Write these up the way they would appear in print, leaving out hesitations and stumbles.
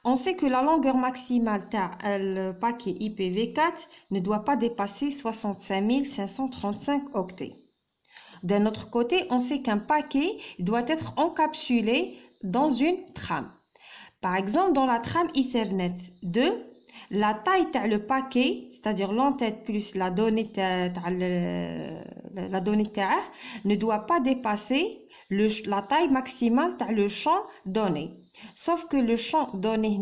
On sait que la longueur maximale du paquet IPv4 ne doit pas dépasser 65 535 octets. D'un autre côté, on sait qu'un paquet doit être encapsulé dans une trame. Par exemple, dans la trame Ethernet 2, la taille du paquet, c'est-à-dire l'entête plus la donnée ne doit pas dépasser la taille maximale du champ donné. Sauf que le champ donné,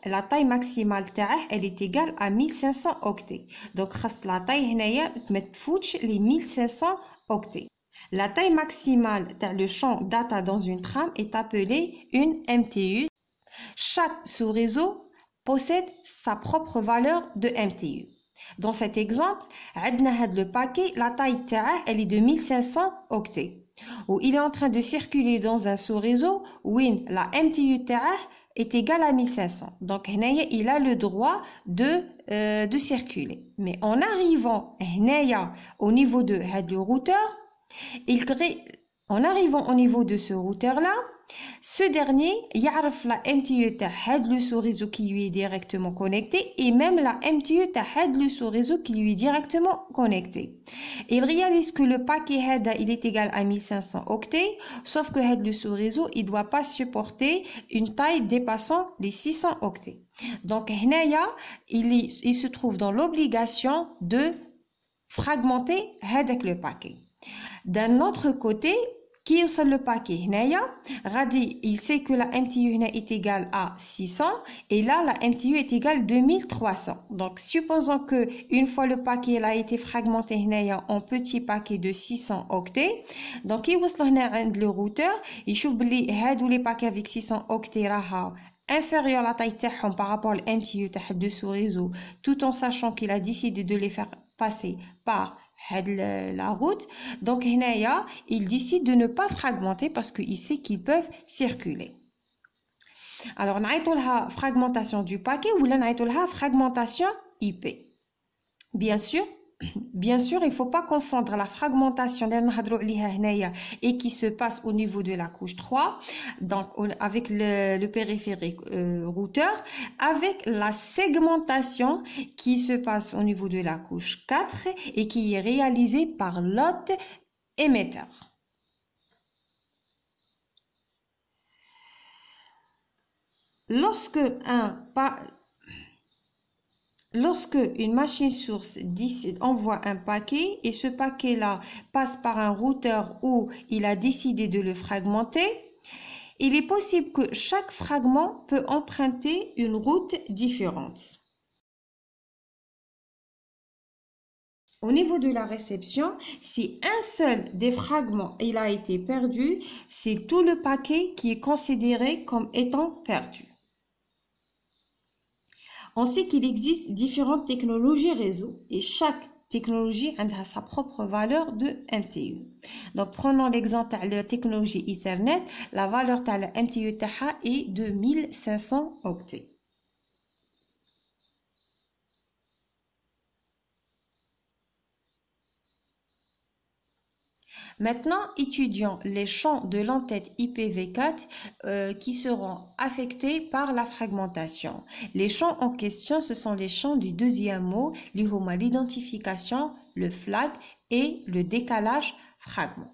la taille maximale elle est égale à 1500 octets. Donc, la taille les 1500 octets. La taille maximale du champ data dans une trame est appelée une MTU. Chaque sous-réseau possède sa propre valeur de MTU. Dans cet exemple, le paquet, la taille elle est de 1500 octets. Où il est en train de circuler dans un sous-réseau où la MTU est égale à 1500. Donc, il a le droit de circuler. Mais en arrivant au niveau de le routeur, en arrivant au niveau de ce routeur-là, ce dernier يعرف la MTU le sous-réseau qui lui est directement connecté et même la MTU le sous-réseau qui lui est directement connecté. Il réalise que le paquet il est égal à 1500 octets, sauf que le sous-réseau il doit pas supporter une taille dépassant les 600 octets. Donc il se trouve dans l'obligation de fragmenter le paquet. D'un autre côté, qui est le paquet il sait que la MTU est égale à 600 et là la MTU est égale à 2300. Donc supposons que une fois le paquet a été fragmenté en petits paquets de 600 octets, donc il le routeur, il chope les paquets avec 600 octets inférieur à la taille par rapport à la MTU de sous-réseau, tout en sachant qu'il a décidé de les faire passer par la route. Donc il décide de ne pas fragmenter parce qu'il sait qu'ils peuvent circuler. Alors on a la fragmentation du paquet ou on a la fragmentation IP. Bien sûr, il ne faut pas confondre la fragmentation et qui se passe au niveau de la couche 3, donc avec le périphérique routeur, avec la segmentation qui se passe au niveau de la couche 4 et qui est réalisée par l'hôte émetteur. Lorsque une machine source envoie un paquet et ce paquet-là passe par un routeur où il a décidé de le fragmenter, il est possible que chaque fragment peut emprunter une route différente. Au niveau de la réception, si un seul des fragments il a été perdu, c'est tout le paquet qui est considéré comme étant perdu. On sait qu'il existe différentes technologies réseau et chaque technologie a sa propre valeur de MTU. Donc, prenons l'exemple de la technologie Ethernet, la valeur de la MTU est de 1500 octets. Maintenant, étudions les champs de l'entête IPv4 qui seront affectés par la fragmentation. Les champs en question, ce sont les champs du deuxième mot, l'identification, le flag et le décalage fragment.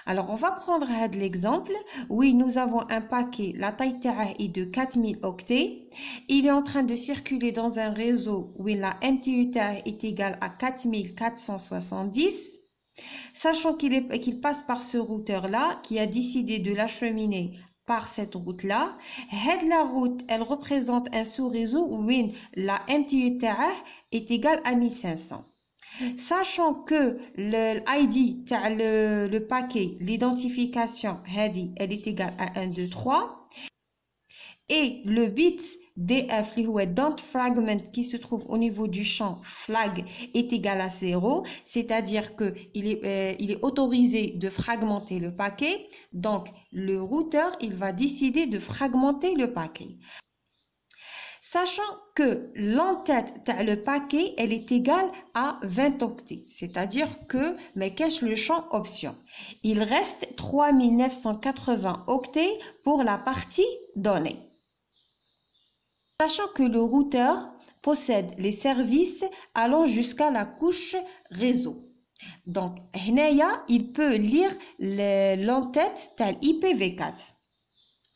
Alors, on va prendre l'exemple. Oui, nous avons un paquet, la taille est de 4000 octets. Il est en train de circuler dans un réseau où la MTU est égale à 4470. Sachant qu'il passe par ce routeur-là, qui a décidé de l'acheminer par cette route-là, la route, elle représente un sous-réseau où la MTU est égale à 1500. Sachant que l'ID, le paquet, l'identification, elle est égale à 1, 2, 3, et le bit DF, don't fragment, qui se trouve au niveau du champ flag est égal à 0, c'est-à-dire qu'il est autorisé de fragmenter le paquet. Donc, le routeur, il va décider de fragmenter le paquet. Sachant que l'entête le paquet, elle est égale à 20 octets, c'est-à-dire que, mais cache le champ option. Il reste 3980 octets pour la partie donnée. Sachant que le routeur possède les services allant jusqu'à la couche réseau. Donc, هنايا, il peut lire l'entête tel IPv4.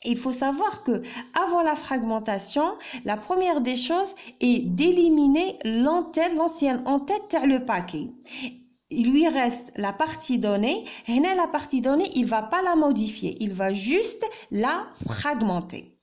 Il faut savoir que avant la fragmentation, la première des choses est d'éliminer l'ancienne entête tel le paquet. Il lui reste la partie donnée. Hna la partie donnée, il va pas la modifier, il va juste la fragmenter.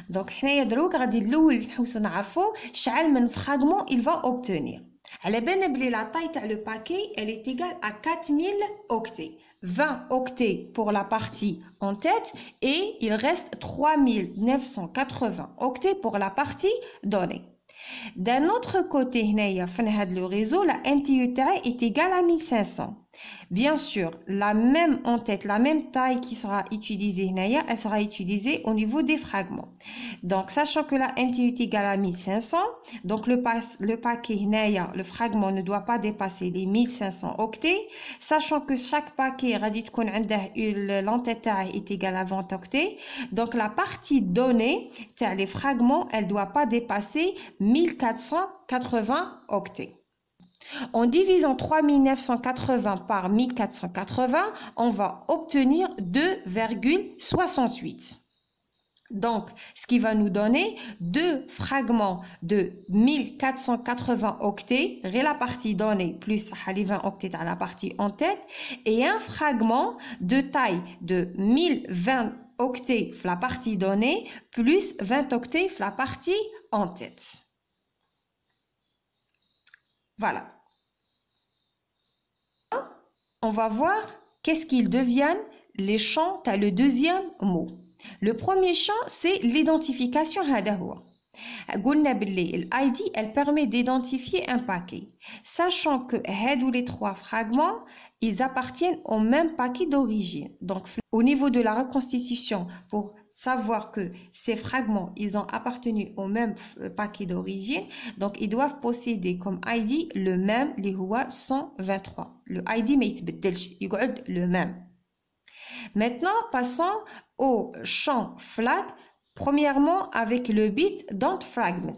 Donc حنايا دروك غادي الاول نحوسو نعرفو شحال من fragment il va obtenir. على بالنا بلي la taille تاع le paquet elle est égale à 4000 octets. 20 octets pour la partie en tête et il reste 3980 octets pour la partie donnée. D'un autre côté, le réseau, la MTU est égale à 1500. Bien sûr, la même en-tête, la même taille qui sera utilisée, elle sera utilisée au niveau des fragments. Donc, sachant que la MTU est égale à 1500, donc le paquet, le fragment ne doit pas dépasser les 1500 octets. Sachant que chaque paquet, l'entête est égale à 20 octets. Donc, la partie donnée, les fragments, elle ne doit pas dépasser 1480 octets. En divisant 3980 par 1480, on va obtenir 2,68. Donc, ce qui va nous donner deux fragments de 1480 octets, la partie donnée plus les 20 octets à la partie en tête, et un fragment de taille de 1020 octets la partie donnée plus 20 octets la partie en tête. Voilà. On va voir qu'est-ce qu'ils deviennent les champs à le deuxième mot. Le premier champ, c'est l'identification. L'ID, elle permet d'identifier un paquet. Sachant que les trois fragments, ils appartiennent au même paquet d'origine. Donc, au niveau de la reconstitution, pour savoir que ces fragments, ils ont appartenu au même paquet d'origine, donc ils doivent posséder comme ID le même, les HUA 123. Le ID, mais il le même. Maintenant, passons au champ flag. Premièrement, avec le bit don't fragments.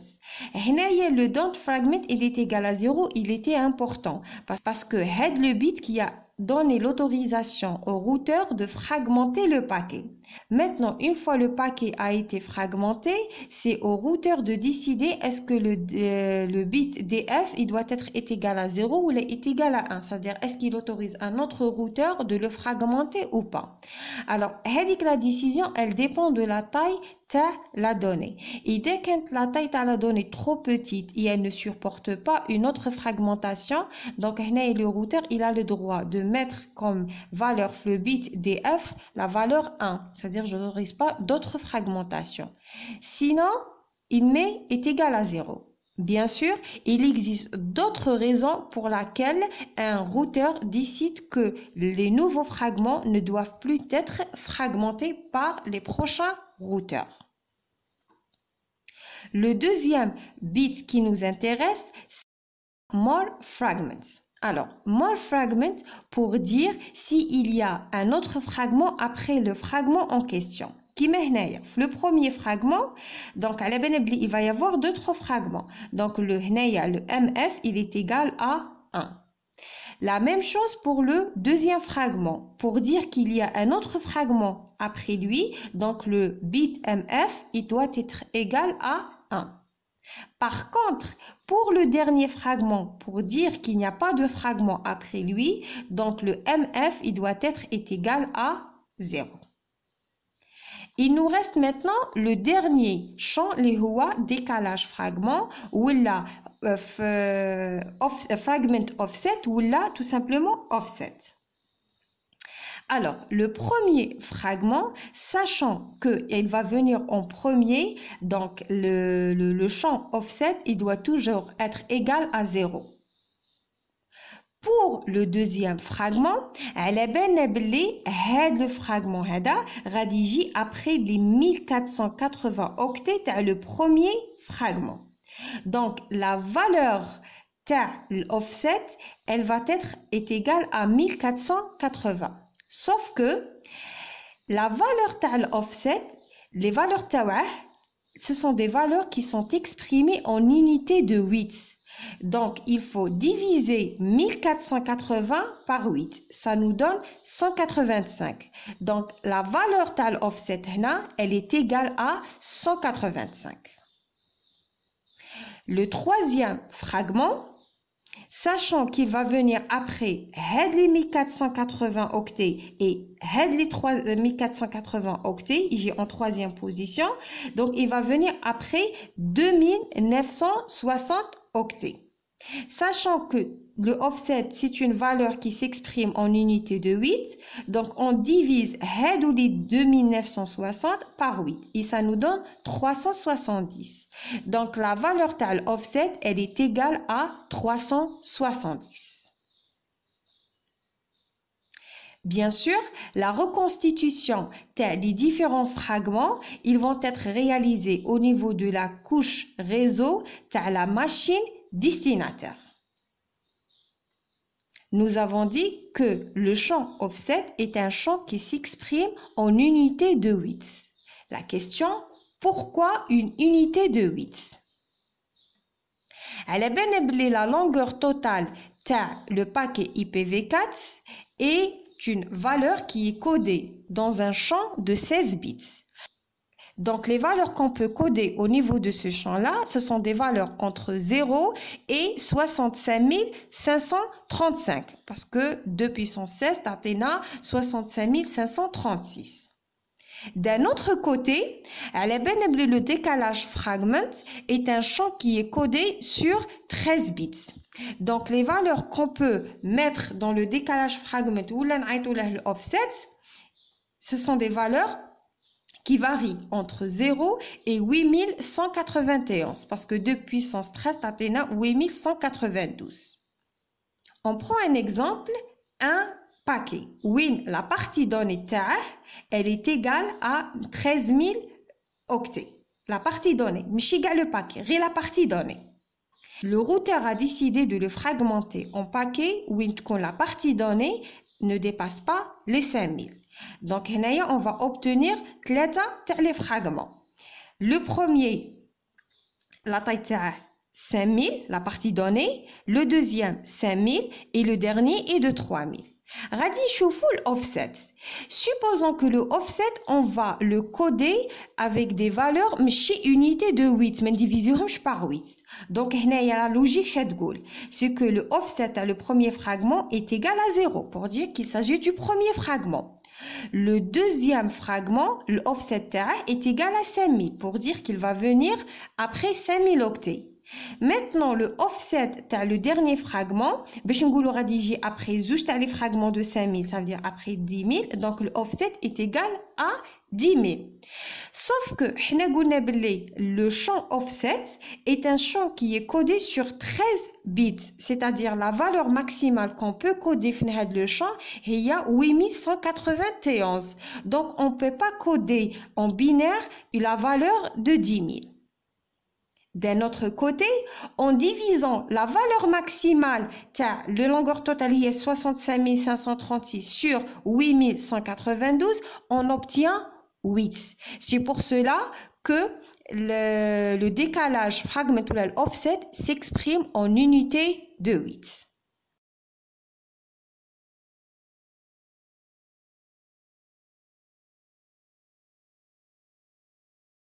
Le don't fragment, il est égal à 0, il était important. Parce que le bit qui a donné l'autorisation au routeur de fragmenter le paquet. Maintenant, une fois le paquet a été fragmenté, c'est au routeur de décider est-ce que le bit DF il doit être égal à 0 ou il est égal à 1. C'est-à-dire, est-ce qu'il autorise un autre routeur de le fragmenter ou pas. Alors, la décision, elle dépend de la taille de la donnée. Et dès que la taille de la donnée est trop petite et elle ne supporte pas une autre fragmentation, donc le routeur il a le droit de mettre comme valeur le bit DF la valeur 1. C'est-à-dire je n'autorise pas d'autres fragmentations. Sinon, il met est égal à 0. Bien sûr, il existe d'autres raisons pour lesquelles un routeur décide que les nouveaux fragments ne doivent plus être fragmentés par les prochains routeurs. Le deuxième bit qui nous intéresse, c'est more fragments. Alors, more fragments pour dire s'il y a un autre fragment après le fragment en question. Le premier fragment, donc à la Benebli, il va y avoir d'autres fragments. Donc le MF, il est égal à 1. La même chose pour le deuxième fragment. Pour dire qu'il y a un autre fragment après lui, donc le bit MF, il doit être égal à 1. Par contre, pour le dernier fragment, pour dire qu'il n'y a pas de fragment après lui, donc le MF, il doit être égal à 0. Il nous reste maintenant le dernier champ, les HUA décalage fragment, ou là fragment offset, ou là tout simplement offset. Alors, le premier fragment, sachant qu'il va venir en premier, donc le champ offset, il doit toujours être égal à 0. Pour le deuxième fragment, le fragment rédigé après les 1480 octets le premier fragment. Donc, la valeur de l'offset, elle va être égale à 1480. Sauf que la valeur de l'offset, les valeurs ce sont des valeurs qui sont exprimées en unités de 8. Donc, il faut diviser 1480 par 8. Ça nous donne 185. Donc, la valeur tal offset, elle est égale à 185. Le troisième fragment, sachant qu'il va venir après les 1480 octets et les 1480 octets, j'ai en troisième position, donc il va venir après 2960 octets. Sachant que le offset, c'est une valeur qui s'exprime en unité de 8, donc on divise les 2960 par 8 et ça nous donne 370. Donc la valeur de l'offset, elle est égale à 370. Bien sûr, la reconstitution des différents fragments, ils vont être réalisés au niveau de la couche réseau de la machine destinataire. Nous avons dit que le champ offset est un champ qui s'exprime en unité de 8. La question, pourquoi une unité de 8? La longueur totale de le paquet IPv4 est une valeur qui est codée dans un champ de 16 bits. Donc, les valeurs qu'on peut coder au niveau de ce champ-là, ce sont des valeurs entre 0 et 65 535. Parce que 2 puissance 16, Athéna, 65 536. D'un autre côté, le décalage fragment est un champ qui est codé sur 13 bits. Donc, les valeurs qu'on peut mettre dans le décalage fragment ou l'offset, ce sont des valeurs qui varie entre 0 et 8191, parce que 2 puissance 13 Athéna 8192. On prend un exemple, un paquet. Win, la partie donnée, elle est égale à 13 000 octets. La partie donnée, m'chiga le paquet, la partie donnée. Le routeur a décidé de le fragmenter en paquets où la partie donnée ne dépasse pas les 5000. Donc, on va obtenir 3 les fragments. Le premier, la taille de 5000, la partie donnée. Le deuxième, 5000. Et le dernier est de 3000. Radi choufou l'offset. Supposons que le offset, on va le coder avec des valeurs chez unité de 8, mais division par 8. Donc, il y a la logique c'est que le offset, le premier fragment, est égal à 0 pour dire qu'il s'agit du premier fragment. Le deuxième fragment, l'offset est égal à 5000 pour dire qu'il va venir après 5000 octets. Maintenant, le offset, le dernier fragment, après juste les fragments de 5000, ça veut dire après 10 000, donc le offset est égal à 10 000. Sauf que le champ offset est un champ qui est codé sur 13 bits, c'est-à-dire la valeur maximale qu'on peut coder dans le champ est 8191. Donc, on ne peut pas coder en binaire la valeur de 10 000. D'un autre côté, en divisant la valeur maximale, le longueur totale est 65 536 sur 8192, on obtient 8. C'est pour cela que le décalage fragmental offset s'exprime en unité de 8.